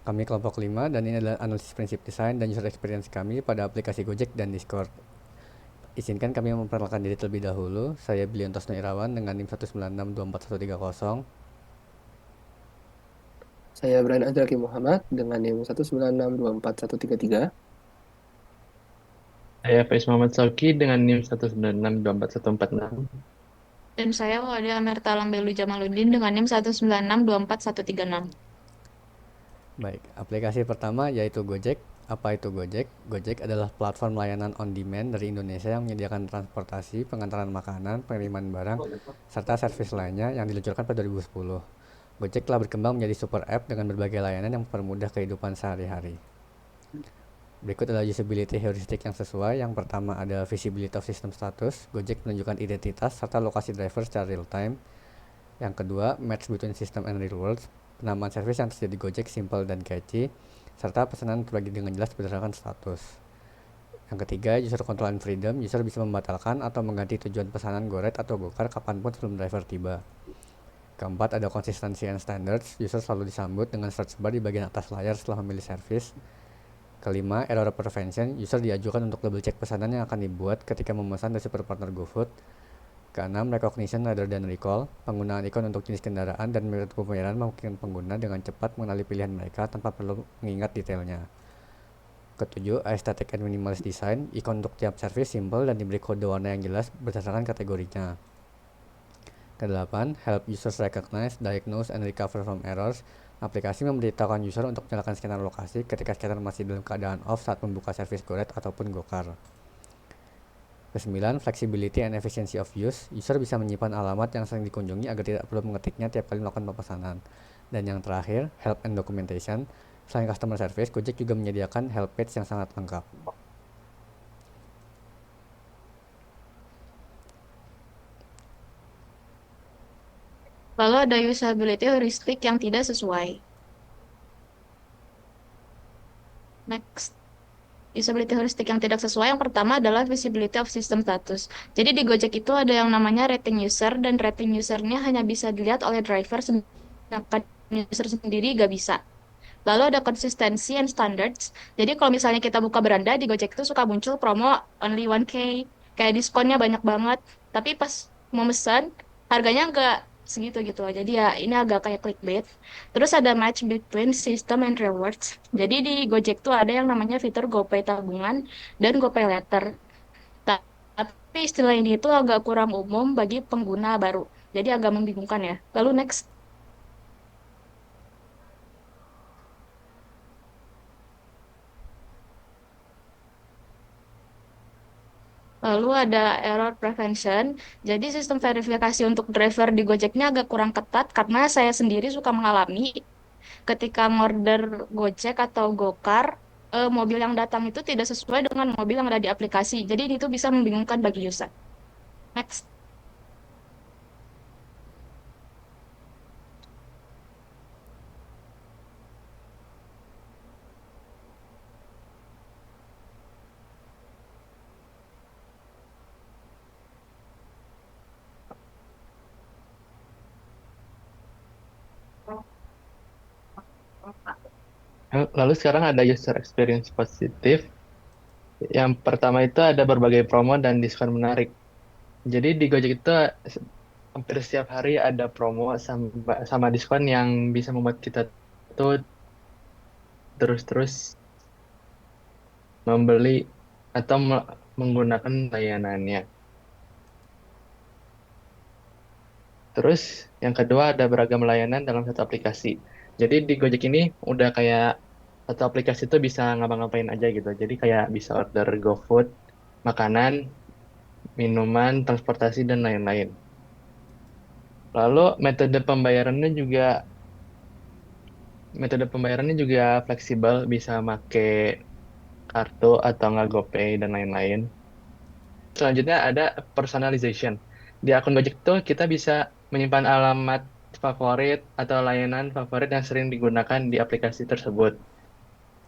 Kami kelompok 5 dan ini adalah analisis prinsip desain dan user experience kami pada aplikasi Gojek dan Discord. Izinkan kami memperkenalkan diri terlebih dahulu. Saya Bilion Tosno Irawan dengan NIM 196241130. Saya Brian Azraki Muhammad dengan NIM 196241133. Saya Faiz Muhammad Sauki dengan NIM 196241146. Dan saya Wada Amerta Lambelu Jamaluddin dengan NIM 196241136. Baik, aplikasi pertama yaitu Gojek. Apa itu Gojek? Gojek adalah platform layanan on demand dari Indonesia yang menyediakan transportasi, pengantaran makanan, pengiriman barang, serta servis lainnya yang diluncurkan pada 2010. Gojek telah berkembang menjadi super app dengan berbagai layanan yang mempermudah kehidupan sehari-hari. Berikut adalah usability heuristik yang sesuai. Yang pertama ada visibility of system status. Gojek menunjukkan identitas serta lokasi driver secara real time. Yang kedua, match between system and real world. Penamaan service yang tersedia di Gojek simple dan catchy, serta pesanan terbagi dengan jelas berdasarkan status. Yang ketiga, user control and freedom. User bisa membatalkan atau mengganti tujuan pesanan GoRide atau GoCar kapanpun sebelum driver tiba. Keempat, ada consistency and standards. User selalu disambut dengan search bar di bagian atas layar setelah memilih service. Kelima, error prevention. User diajukan untuk double check pesanan yang akan dibuat ketika memesan dari super partner GoFood. Keenam, recognition rather than recall. Penggunaan ikon untuk jenis kendaraan dan metode pembayaran memungkinkan pengguna dengan cepat mengenali pilihan mereka tanpa perlu mengingat detailnya. Ketujuh, aesthetic and minimalist design. Ikon untuk tiap service simple dan diberi kode warna yang jelas berdasarkan kategorinya. Kedelapan, help users recognize, diagnose, and recover from errors. Aplikasi memberitahukan user untuk menyalakan scanner lokasi ketika scanner masih dalam keadaan off saat membuka servis GoRide ataupun GoCar. Kesembilan, flexibility and efficiency of use. User bisa menyimpan alamat yang sering dikunjungi agar tidak perlu mengetiknya tiap kali melakukan pemesanan. Dan yang terakhir, help and documentation. Selain customer service, Gojek juga menyediakan help page yang sangat lengkap. Lalu ada usability heuristik yang tidak sesuai. Next. Usability heuristik yang tidak sesuai yang pertama adalah visibility of system status. Jadi di Gojek itu ada yang namanya rating user dan rating usernya hanya bisa dilihat oleh driver sedangkan user sendiri gak bisa. Lalu ada consistency and standards. Jadi kalau misalnya kita buka beranda di Gojek itu suka muncul promo only 1K, kayak diskonnya banyak banget. Tapi pas mau mesen, harganya nggak segitu gitu loh. Jadi ya ini agak kayak clickbait. Terus ada match between system and rewards. Jadi di Gojek tuh ada yang namanya fitur GoPay tabungan dan GoPay letter. Tapi istilah ini itu agak kurang umum bagi pengguna baru. Jadi agak membingungkan ya. Lalu next. Lalu ada error prevention. Jadi sistem verifikasi untuk driver di Gojeknya agak kurang ketat karena saya sendiri suka mengalami ketika order Gojek atau Gokar, mobil yang datang itu tidak sesuai dengan mobil yang ada di aplikasi. Jadi ini tuh bisa membingungkan bagi user. Next. Lalu sekarang ada user experience positif. Yang pertama itu ada berbagai promo dan diskon menarik. Jadi di Gojek itu hampir setiap hari ada promo sama diskon yang bisa membuat kita tuh terus-terus membeli atau menggunakan layanannya. Terus yang kedua ada beragam layanan dalam satu aplikasi. Jadi di Gojek ini udah kayak satu aplikasi itu bisa ngapa-ngapain aja gitu. Jadi kayak bisa order GoFood, makanan, minuman, transportasi, dan lain-lain. Lalu metode pembayarannya juga fleksibel, bisa pakai kartu atau nggak GoPay dan lain-lain. Selanjutnya ada personalization. Di akun Gojek tuh kita bisa menyimpan alamat favorit atau layanan favorit yang sering digunakan di aplikasi tersebut.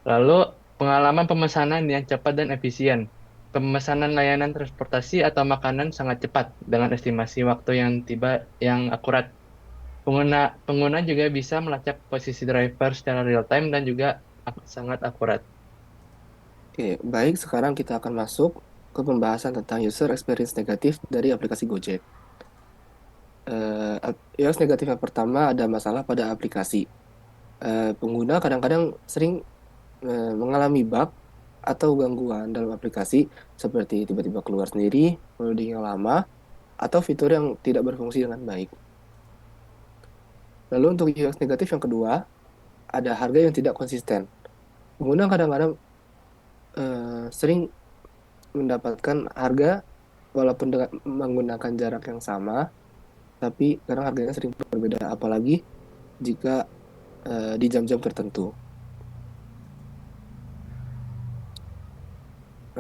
Lalu pengalaman pemesanan yang cepat dan efisien. Pemesanan layanan transportasi atau makanan sangat cepat dengan estimasi waktu yang tiba yang akurat. Pengguna juga bisa melacak posisi driver secara real time dan juga sangat akurat. Oke, baik. Sekarang kita akan masuk ke pembahasan tentang user experience negatif dari aplikasi Gojek. UX negatif yang pertama ada masalah pada aplikasi. Pengguna kadang-kadang sering mengalami bug atau gangguan dalam aplikasi seperti tiba-tiba keluar sendiri, loading yang lama, atau fitur yang tidak berfungsi dengan baik. Lalu untuk UX negatif yang kedua, ada harga yang tidak konsisten. Pengguna kadang-kadang sering mendapatkan harga walaupun dengan menggunakan jarak yang sama, tapi kadang harganya sering berbeda, apalagi jika di jam-jam tertentu.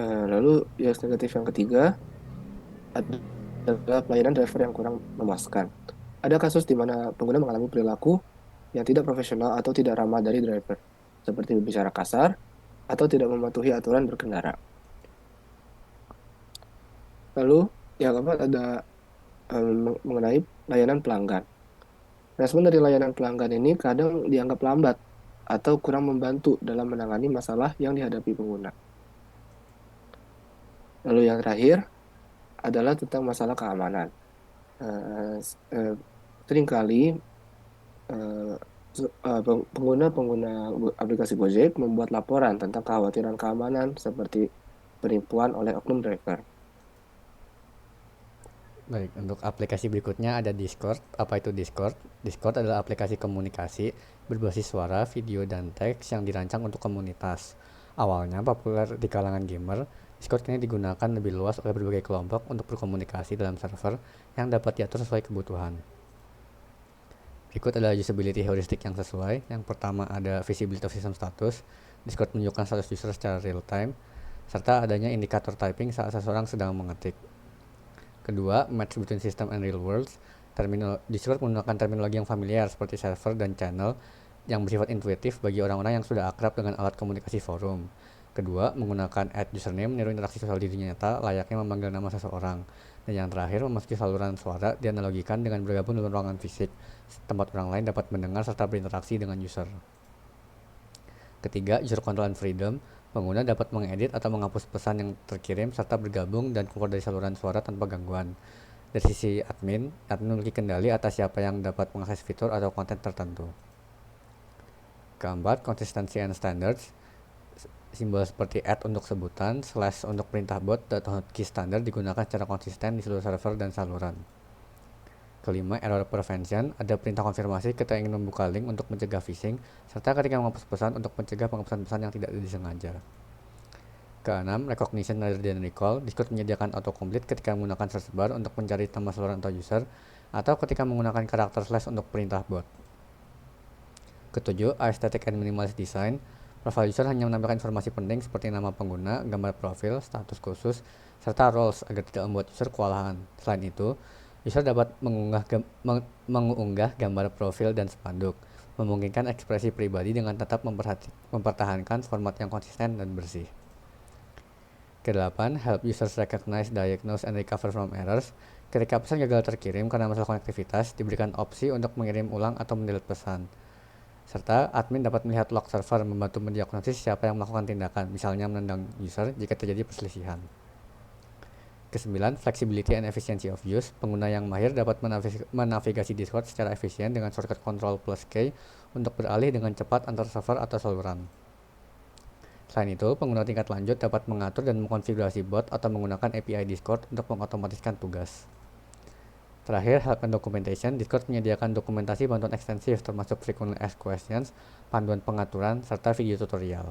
Lalu UX negatif yang ketiga adalah pelayanan driver yang kurang memuaskan. Ada kasus di mana pengguna mengalami perilaku yang tidak profesional atau tidak ramah dari driver, seperti berbicara kasar atau tidak mematuhi aturan berkendara. Lalu yang keempat ada mengenai layanan pelanggan. Respon dari layanan pelanggan ini kadang dianggap lambat atau kurang membantu dalam menangani masalah yang dihadapi pengguna. Lalu yang terakhir adalah tentang masalah keamanan. Seringkali pengguna-pengguna aplikasi Gojek membuat laporan tentang kekhawatiran keamanan seperti penipuan oleh oknum driver. Baik, untuk aplikasi berikutnya ada Discord. Apa itu Discord? Discord adalah aplikasi komunikasi berbasis suara, video, dan teks yang dirancang untuk komunitas. Awalnya populer di kalangan gamer, Discord kini digunakan lebih luas oleh berbagai kelompok untuk berkomunikasi dalam server yang dapat diatur sesuai kebutuhan. Berikut adalah usability heuristik yang sesuai. Yang pertama ada visibility of system status. Discord menunjukkan status user secara real time, serta adanya indikator typing saat seseorang sedang mengetik. Kedua, match between system and real worlds. Discord menggunakan terminologi yang familiar seperti server dan channel yang bersifat intuitif bagi orang-orang yang sudah akrab dengan alat komunikasi forum. Kedua, menggunakan add username meniru interaksi sosial di dunia nyata layaknya memanggil nama seseorang. Dan yang terakhir, memasuki saluran suara dianalogikan dengan bergabung dalam ruangan fisik, tempat orang lain dapat mendengar serta berinteraksi dengan user. Ketiga, user control and freedom. Pengguna dapat mengedit atau menghapus pesan yang terkirim serta bergabung dan keluar dari saluran suara tanpa gangguan. Dari sisi admin memiliki kendali atas siapa yang dapat mengakses fitur atau konten tertentu. Keempat, consistency and standards. Simbol seperti @ untuk sebutan, / untuk perintah bot, dan hotkey standar digunakan secara konsisten di seluruh server dan saluran. Kelima, error prevention. Ada perintah konfirmasi ketika ingin membuka link untuk mencegah phishing, serta ketika menghapus pesan untuk mencegah penghapusan pesan yang tidak disengaja. Keenam, recognition rather than recall. Discord menyediakan autocomplete ketika menggunakan search bar untuk mencari nama saluran atau user, atau ketika menggunakan karakter / untuk perintah bot. Ketujuh, aesthetic and minimalist design. Profile user hanya menampilkan informasi penting seperti nama pengguna, gambar profil, status khusus, serta roles agar tidak membuat user kewalahan. Selain itu, user dapat mengunggah gambar profil dan spanduk, memungkinkan ekspresi pribadi dengan tetap mempertahankan format yang konsisten dan bersih. Kedelapan, help users recognize, diagnose, and recover from errors. Ketika pesan gagal terkirim karena masalah konektivitas, diberikan opsi untuk mengirim ulang atau mendelete pesan. Serta admin dapat melihat log server membantu mendiagnosis siapa yang melakukan tindakan, misalnya menendang user jika terjadi perselisihan. Kesembilan, flexibility and efficiency of use. Pengguna yang mahir dapat menavigasi Discord secara efisien dengan shortcut Ctrl+K untuk beralih dengan cepat antar server atau saluran. Selain itu, pengguna tingkat lanjut dapat mengatur dan mengkonfigurasi bot atau menggunakan API Discord untuk mengotomatiskan tugas. Terakhir, help and documentation. Discord menyediakan dokumentasi bantuan ekstensif termasuk frequently asked questions, panduan pengaturan, serta video tutorial.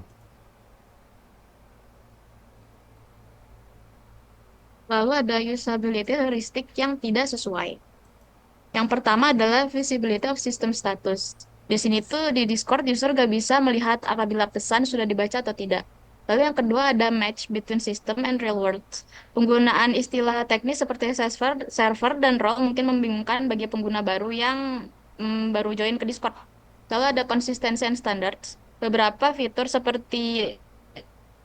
Lalu ada usability heuristik yang tidak sesuai. Yang pertama adalah visibility of system status. Di sini tuh di Discord user gak bisa melihat apabila pesan sudah dibaca atau tidak. Lalu yang kedua ada match between system and real world. Penggunaan istilah teknis seperti server dan role mungkin membingungkan bagi pengguna baru yang baru join ke Discord. Lalu ada consistency and standards. Beberapa fitur seperti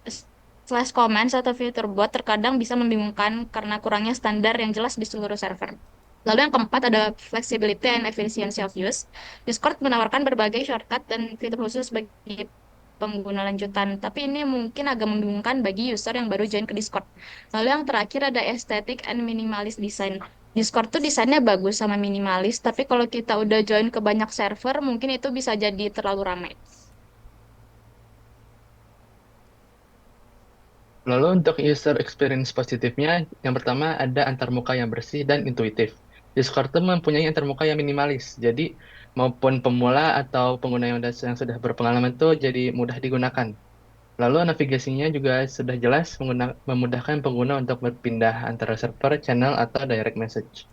/ comments atau fitur bot terkadang bisa membingungkan karena kurangnya standar yang jelas di seluruh server. Lalu yang keempat ada flexibility and efficiency of use. Discord menawarkan berbagai shortcut dan fitur khusus bagi pengguna lanjutan, tapi ini mungkin agak membingungkan bagi user yang baru join ke Discord. Lalu yang terakhir ada aesthetic and minimalist design. Discord tuh desainnya bagus sama minimalis, tapi kalau kita udah join ke banyak server, mungkin itu bisa jadi terlalu ramai. Lalu untuk user experience positifnya, yang pertama ada antarmuka yang bersih dan intuitif. Discord tuh mempunyai antarmuka yang minimalis, jadi maupun pemula atau pengguna yang sudah berpengalaman tuh jadi mudah digunakan. Lalu navigasinya juga sudah jelas memudahkan pengguna untuk berpindah antara server, channel, atau direct message.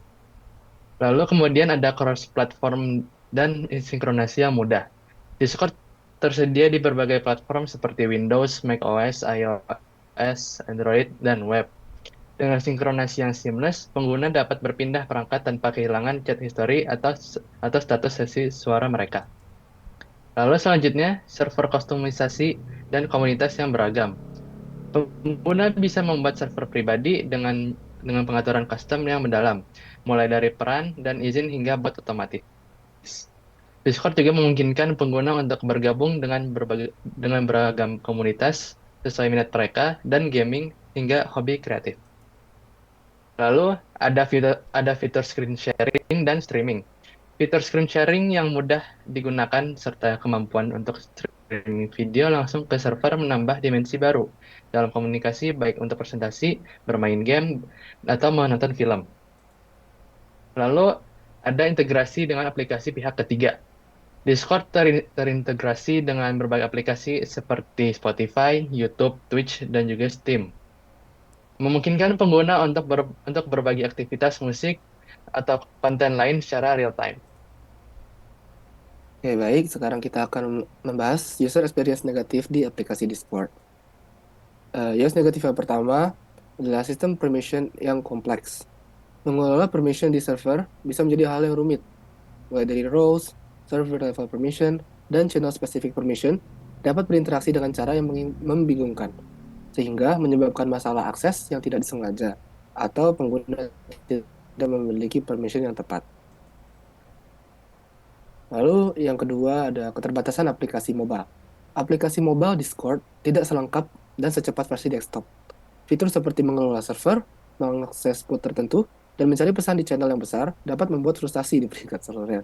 Lalu kemudian ada cross-platform dan sinkronasi yang mudah. Discord tersedia di berbagai platform seperti Windows, macOS, iOS, Android, dan web. Dengan sinkronasi yang seamless, pengguna dapat berpindah perangkat tanpa kehilangan chat history atau status sesi suara mereka. Lalu selanjutnya, server kustomisasi dan komunitas yang beragam. Pengguna bisa membuat server pribadi dengan pengaturan custom yang mendalam, mulai dari peran dan izin hingga bot otomatis. Discord juga memungkinkan pengguna untuk bergabung dengan beragam komunitas sesuai minat mereka dan gaming hingga hobi kreatif. Lalu ada fitur screen sharing dan streaming. Fitur screen sharing yang mudah digunakan serta kemampuan untuk streaming video langsung ke server menambah dimensi baru dalam komunikasi baik untuk presentasi, bermain game, atau menonton film. Lalu ada integrasi dengan aplikasi pihak ketiga. Discord terintegrasi dengan berbagai aplikasi seperti Spotify, YouTube, Twitch, dan juga Steam. Memungkinkan pengguna untuk berbagi aktivitas musik atau konten lain secara real time. Oke, baik. Sekarang kita akan membahas user experience negatif di aplikasi Discord. Use negatif yang pertama adalah sistem permission yang kompleks. Mengelola permission di server bisa menjadi hal yang rumit, mulai dari roles, server level permission, dan channel specific permission dapat berinteraksi dengan cara yang membingungkan, sehingga menyebabkan masalah akses yang tidak disengaja, atau pengguna tidak memiliki permission yang tepat. Lalu yang kedua ada keterbatasan aplikasi mobile. Aplikasi mobile Discord tidak selengkap dan secepat versi desktop. Fitur seperti mengelola server, mengakses port tertentu, dan mencari pesan di channel yang besar dapat membuat frustasi di peringkat server.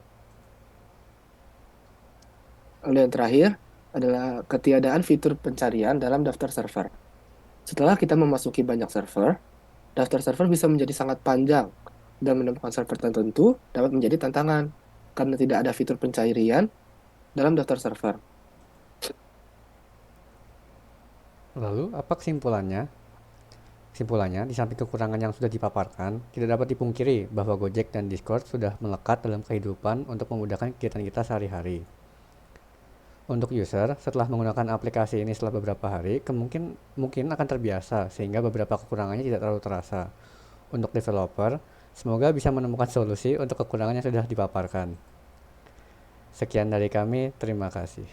Lalu yang terakhir adalah ketiadaan fitur pencarian dalam daftar server. Setelah kita memasuki banyak server, daftar server bisa menjadi sangat panjang, dan menemukan server tertentu dapat menjadi tantangan, karena tidak ada fitur pencarian dalam daftar server. Lalu, apa kesimpulannya? Kesimpulannya, di samping kekurangan yang sudah dipaparkan, tidak dapat dipungkiri bahwa Gojek dan Discord sudah melekat dalam kehidupan untuk memudahkan kegiatan kita sehari-hari. Untuk user, setelah menggunakan aplikasi ini setelah beberapa hari, mungkin akan terbiasa sehingga beberapa kekurangannya tidak terlalu terasa. Untuk developer, semoga bisa menemukan solusi untuk kekurangan yang sudah dipaparkan. Sekian dari kami, terima kasih.